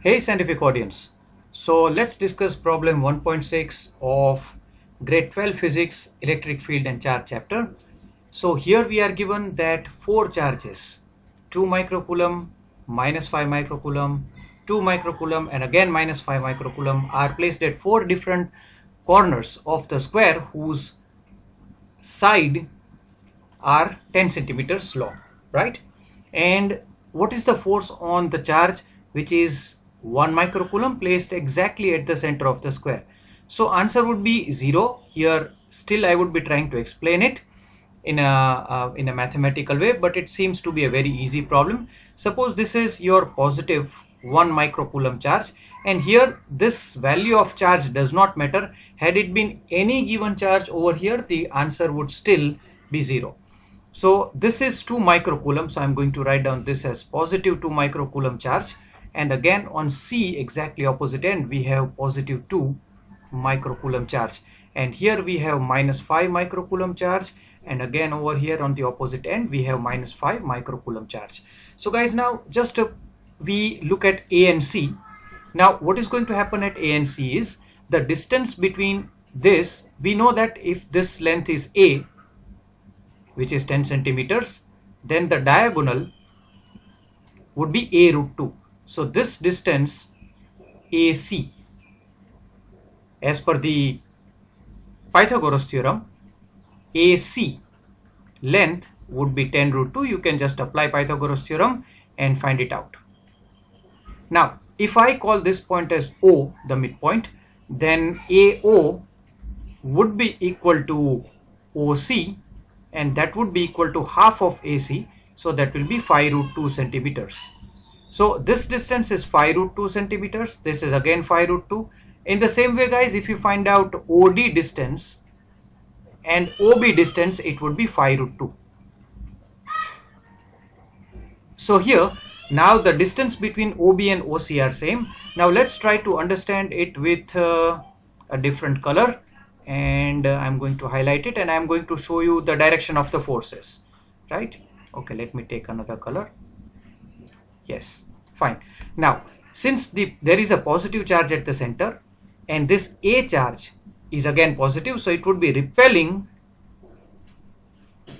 Hey scientific audience, so let's discuss problem 1.6 of grade 12 physics electric field and charge chapter. So here we are given that four charges, 2 microcoulomb, minus 5 microcoulomb, 2 microcoulomb and again minus 5 microcoulomb are placed at four different corners of the square whose side are 10 centimeters long, right? And what is the force on the charge which is 1 microcoulomb placed exactly at the center of the square? So answer would be 0. Here still I would be trying to explain it in a mathematical way, but it seems to be a very easy problem. Suppose this is your positive 1 microcoulomb charge, and here this value of charge does not matter. Had it been any given charge over here, the answer would still be 0. So this is 2 microcoulomb, so I'm going to write down this as positive 2 microcoulomb charge, and again on C exactly opposite end we have positive 2 microcoulomb charge, and here we have minus 5 microcoulomb charge, and again over here on the opposite end we have minus 5 microcoulomb charge. So guys, now just we look at A and C. Now what is going to happen at A and C is the distance between this, we know that if this length is A, which is 10 centimeters, then the diagonal would be A root 2. So this distance AC, as per the Pythagoras theorem, AC length would be 10 root 2. You can just apply Pythagoras theorem and find it out. Now if I call this point as O, the midpoint, then AO would be equal to OC, and that would be equal to half of AC, so that will be 5 root 2 centimeters. So this distance is 5 root 2 centimeters, this is again 5 root 2. In the same way guys, if you find out OD distance and OB distance, it would be 5 root 2. So here, now the distance between OB and OC are same. Now let's try to understand it with a different color, and I'm going to highlight it and I'm going to show you the direction of the forces, right? Okay, let me take another color. Yes, fine. Now since there is a positive charge at the center and this A charge is again positive, so it would be repelling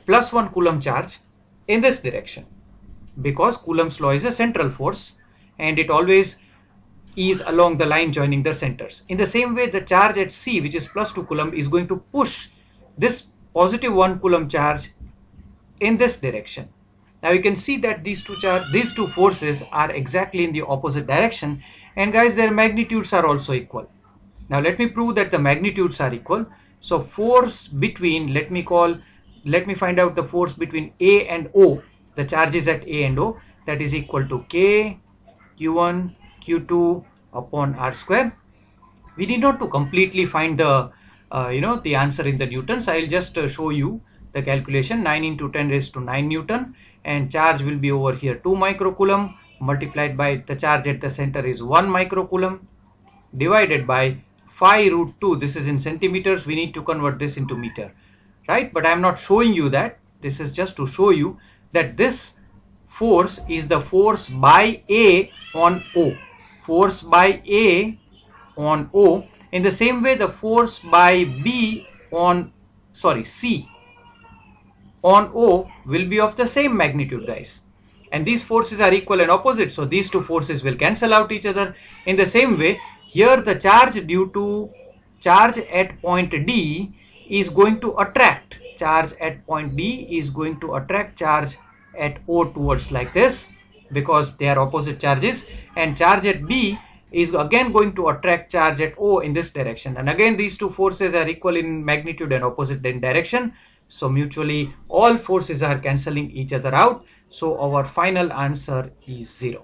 plus 1 coulomb charge in this direction, because Coulomb's law is a central force and it always is along the line joining the centers. In the same way, the charge at C, which is plus 2 coulomb, is going to push this positive 1 coulomb charge in this direction. Now you can see that these two forces are exactly in the opposite direction, and guys, their magnitudes are also equal. Now let me prove that the magnitudes are equal. So force between, let me find out the force between A and O, the charges at A and O, that is equal to K Q1 Q2 upon R square. We need not to completely find the the answer in the newtons. I will just show you the calculation. 9 into 10 raised to 9 Newton, and charge will be over here 2 microcoulomb multiplied by the charge at the center is 1 microcoulomb divided by 5 root 2. This is in centimeters, we need to convert this into meter, right? But I am not showing you that. This is just to show you that this force is the force by A on O. Force by A on O. In the same way, the force by C on O will be of the same magnitude, guys. And these forces are equal and opposite, so these two forces will cancel out each other. In the same way, here the charge due to charge at point D is going to attract charge at point D is going to attract charge at O towards like this, because they are opposite charges, and charge at B is again going to attract charge at O in this direction, and again these two forces are equal in magnitude and opposite in direction, so mutually all forces are cancelling each other out, so our final answer is 0.